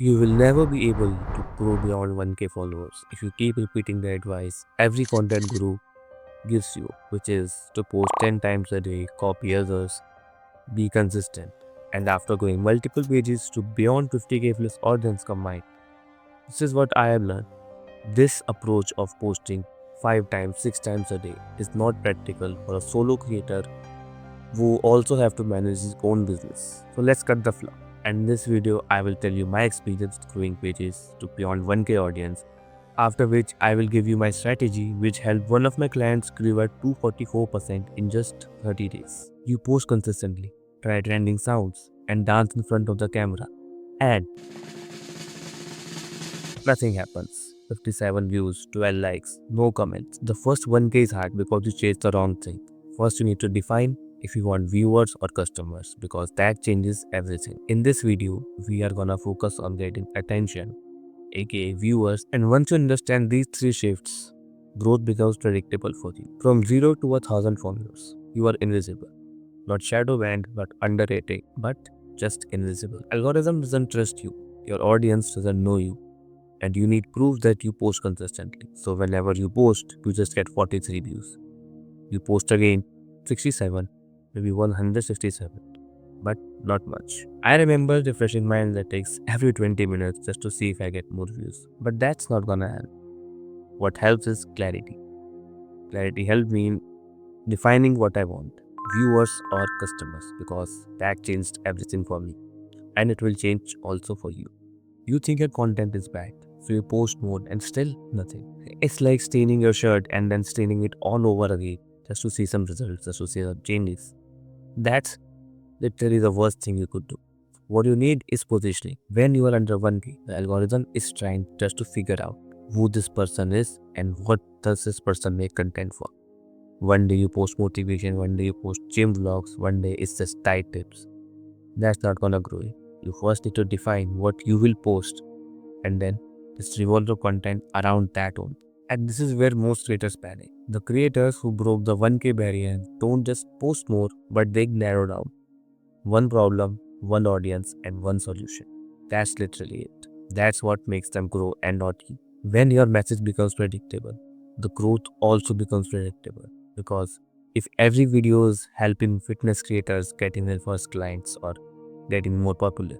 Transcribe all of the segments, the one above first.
You will never be able to grow beyond 1k followers if you keep repeating the advice every content guru gives you, which is to post 10 times a day, copy others, be consistent. And after going multiple pages to beyond 50k plus audience combined, this is what I have learned. This approach of posting 5 times, 6 times a day is not practical for a solo creator who also have to manage his own business. So let's cut the fluff. And in this video, I will tell you my experience growing pages to beyond 1k audience. After which, I will give you my strategy which helped one of my clients grow at 244% in just 30 days. You post consistently, try trending sounds, and dance in front of the camera. And nothing happens. 57 views, 12 likes, no comments. The first 1k is hard because you chased the wrong thing. First, you need to define if you want viewers or customers because that changes everything. In this video, we are gonna focus on getting attention, aka viewers, and once you understand these three shifts, growth becomes predictable for you. From 0 to 1,000 followers, you are invisible. Not shadow banned, not underrated, but just invisible. Algorithm doesn't trust you. Your audience doesn't know you and you need proof that you post consistently. So whenever you post, you just get 43 views. You post again, 67, maybe 167, but not much. I remember refreshing my analytics every 20 minutes just to see if I get more views. But that's not gonna help. What helps is clarity. Clarity helped me in defining what I want, viewers or customers, because that changed everything for me. And it will change also for you. You think your content is bad, so you post more and still nothing. It's like staining your shirt and then staining it all over again just to see some results, just to see some changes. That's literally the worst thing you could do. What you need is positioning. When you are under 1k, the algorithm is trying just to figure out who this person is and what does this person make content for. One day you post motivation, one day you post gym vlogs, one day it's just diet tips. That's not gonna grow you. You first need to define what you will post and then just revolve the content around that only. And this is where most creators panic. The creators who broke the 1k barrier don't just post more, but they narrow down. One problem, one audience, and one solution. That's literally it. That's what makes them grow and not you. When your message becomes predictable, the growth also becomes predictable. Because if every video is helping fitness creators getting their first clients or getting more popular,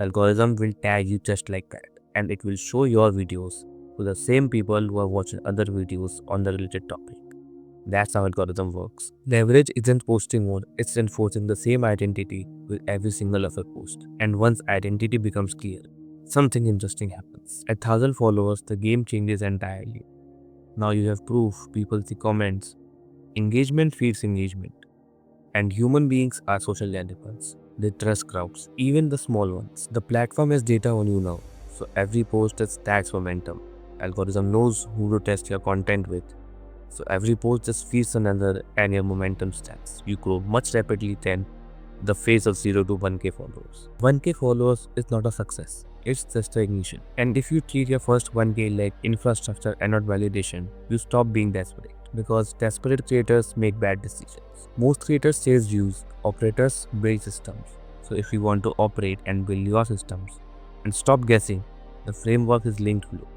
algorithm will tag you just like that, and it will show your videos to the same people who are watching other videos on the related topic. That's how algorithm works. Leverage isn't posting more, it's enforcing the same identity with every single other post. And once identity becomes clear, something interesting happens. At 1,000 followers, the game changes entirely. Now you have proof, people see comments. Engagement feeds engagement. And human beings are social animals. They trust crowds, even the small ones. The platform has data on you now, so every post has stacks momentum. Algorithm knows who to test your content with. So every post just feeds another and your momentum stacks. You grow much rapidly than the phase of 0 to 1k followers. 1k followers is not a success. It's just a ignition. And if you treat your first 1k like infrastructure and not validation, you stop being desperate. Because desperate creators make bad decisions. Most creators chase views, operators build systems. So if you want to operate and build your systems and stop guessing, the framework is linked below.